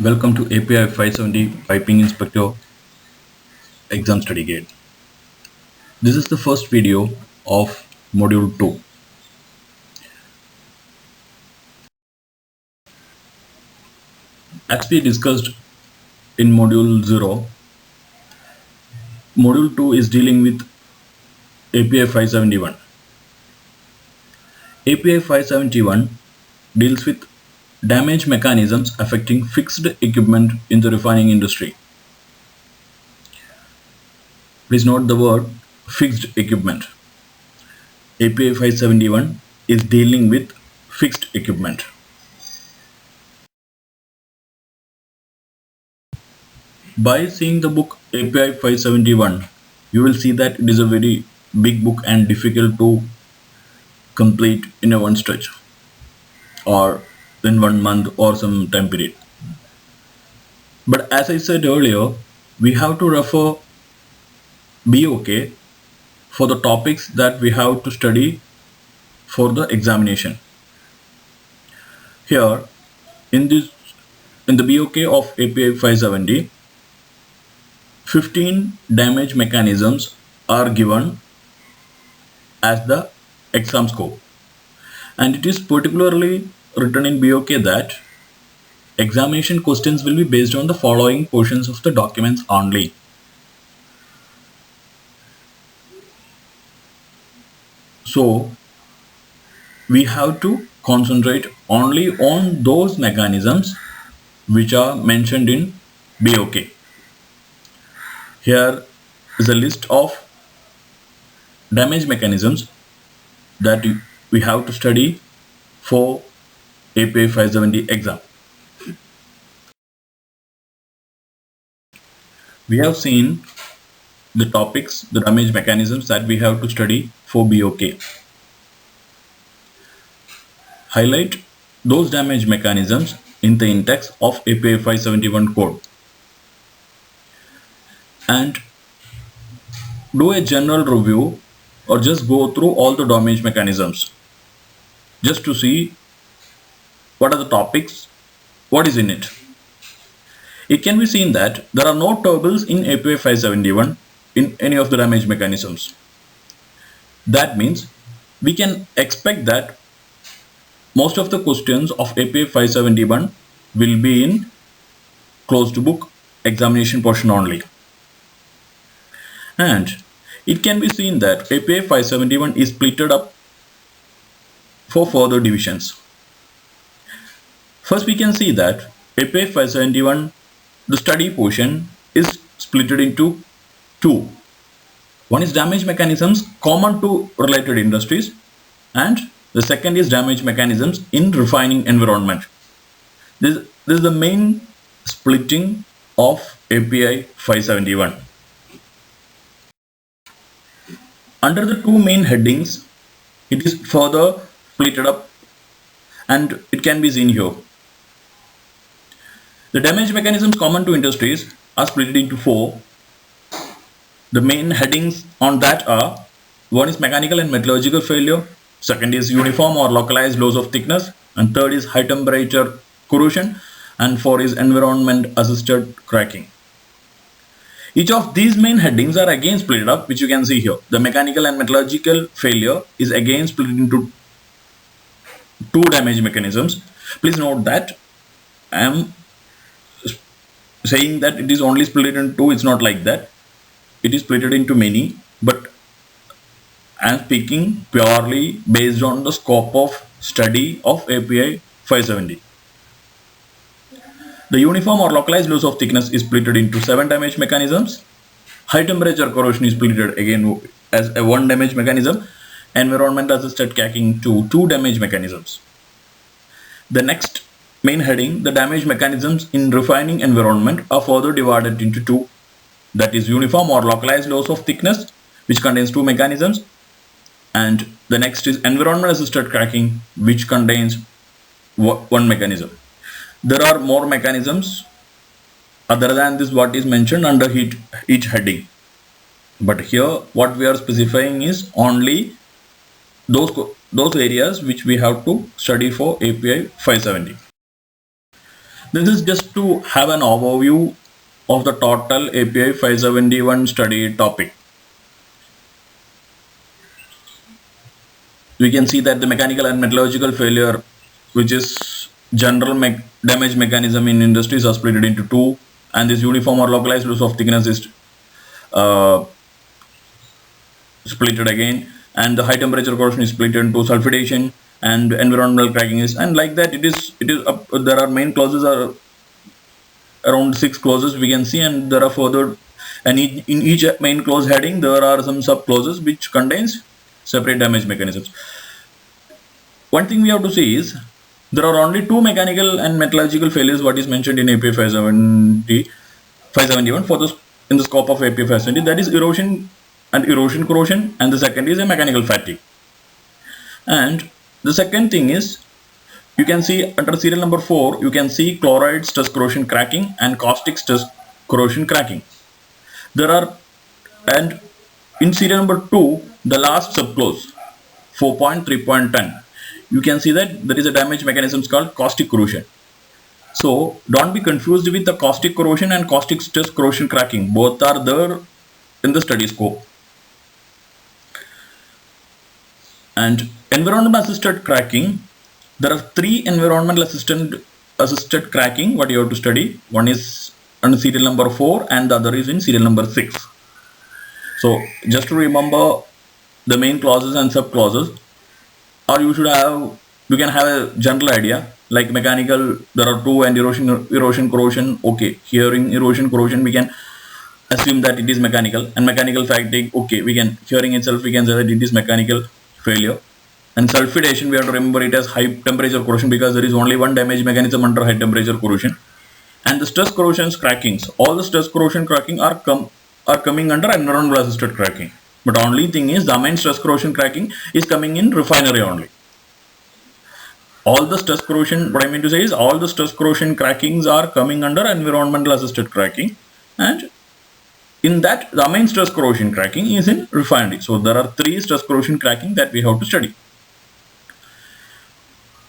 Welcome to API 570 Piping Inspector Exam Study Guide. This is the first video of Module 2. As we discussed in Module 0, Module 2 is dealing with API 571. API 571 deals with damage mechanisms affecting fixed equipment in the refining industry. Please note the word fixed equipment. API 571 is dealing with fixed equipment. By seeing the book API 571, you will see that it is a very big book and difficult to complete in a one stretch or in 1 month or some time period. But as I said earlier, we have to refer BOK for the topics that we have to study for the examination. Here in the BOK of API 570, 15 damage mechanisms are given as the exam scope, and it is particularly written in BOK that examination questions will be based on the following portions of the documents only. So we have to concentrate only on those mechanisms which are mentioned in BOK. Here is a list of damage mechanisms that we have to study for API 570 exam. We have seen the topics, the damage mechanisms that we have to study for BOK. Highlight those damage mechanisms in the in-text of API 571 code and do a general review or just go through all the damage mechanisms just to see what are the topics, what is in it. It can be seen that there are no tables in API 571 in any of the damage mechanisms. That means we can expect that most of the questions of API 571 will be in closed book examination portion only. And it can be seen that API 571 is splitted up for further divisions. First, we can see that API 571, the study portion is splitted into two. One is damage mechanisms common to related industries, and the second is damage mechanisms in refining environment. This is the main splitting of API 571. Under the two main headings, it is further splitted up and it can be seen here. The damage mechanisms common to industries are split into four. The main headings on that are: one is mechanical and metallurgical failure, second is uniform or localized loss of thickness, and third is high temperature corrosion, and fourth is environment assisted cracking. Each of these main headings are again split up, which you can see here. The mechanical and metallurgical failure is again split into two damage mechanisms. Please note that I am saying that it is only split into two. It's not like that. It is split into many, but I am speaking purely based on the scope of study of API 570. The uniform or localized loss of thickness is split into 7 damage mechanisms. High temperature corrosion is split again as a 1 damage mechanism. Environment assisted cracking to 2 damage mechanisms. The next main heading, the damage mechanisms in refining environment, are further divided into two. That is uniform or localized loss of thickness, which contains 2 mechanisms, and the next is environment assisted cracking, which contains 1 mechanism. There are more mechanisms other than this what is mentioned under each heading, but here what we are specifying is only those areas which we have to study for API 570. This is just to have an overview of the total API 571 study topic. We can see that the mechanical and metallurgical failure, which is general damage mechanism in industries, are split into two, and this uniform or localized loss of thickness is split again, and the high temperature corrosion is split into sulfidation, and environmental cracking is, and like that it is there are main clauses are around 6 clauses we can see, and there are further, and in each main clause heading there are some sub clauses which contains separate damage mechanisms. One thing we have to see is there are only two mechanical and metallurgical failures what is mentioned in API 571 for this in the scope of API 570, that is erosion and erosion corrosion, and the second is a mechanical fatigue. And the second thing is, you can see under serial number 4 you can see chloride stress corrosion cracking and caustic stress corrosion cracking. There are, and in serial number 2 the last subclause 4.3.10 you can see that there is a damage mechanism called caustic corrosion. So don't be confused with the caustic corrosion and caustic stress corrosion cracking. Both are there in the study scope. And environmental assisted cracking, there are 3 environmental assisted cracking what you have to study. One is under serial number 4 and the other is in serial number 6. So just to remember the main clauses and sub clauses, or you can have a general idea like mechanical there are 2, and erosion corrosion, okay, here in erosion corrosion we can assume that it is mechanical, and mechanical fatigue, okay, we can, hearing itself we can say that it is mechanical failure. And sulfidation we have to remember it as high temperature corrosion because there is only one damage mechanism under high temperature corrosion. And the stress corrosion crackings, all the stress corrosion cracking are coming under environmental assisted cracking. But only thing is the main stress corrosion cracking is coming in refinery only. All the stress corrosion, what I mean to say is all the stress corrosion crackings are coming under environmental assisted cracking, and in that the main stress corrosion cracking is in refinery. So there are 3 stress corrosion cracking that we have to study.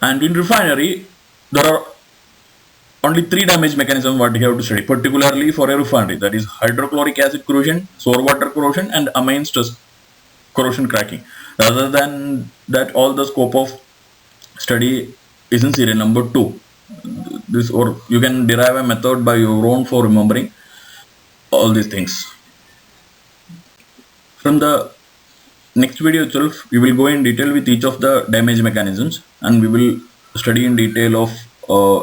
And in refinery there are only 3 damage mechanisms what we have to study, particularly for a refinery, that is hydrochloric acid corrosion, sour water corrosion, and amine stress corrosion cracking. Rather than that, all the scope of study is in serial number 2. This, or you can derive a method by your own for remembering all these things. From the next video itself we will go in detail with each of the damage mechanisms, and we will study in detail of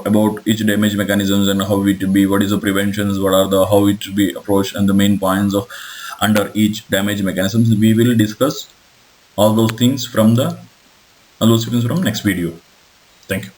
about each damage mechanisms and how it will be, what is the preventions, what are the, how it will be approached, and the main points of under each damage mechanisms. We will discuss all those things from next video. Thank you.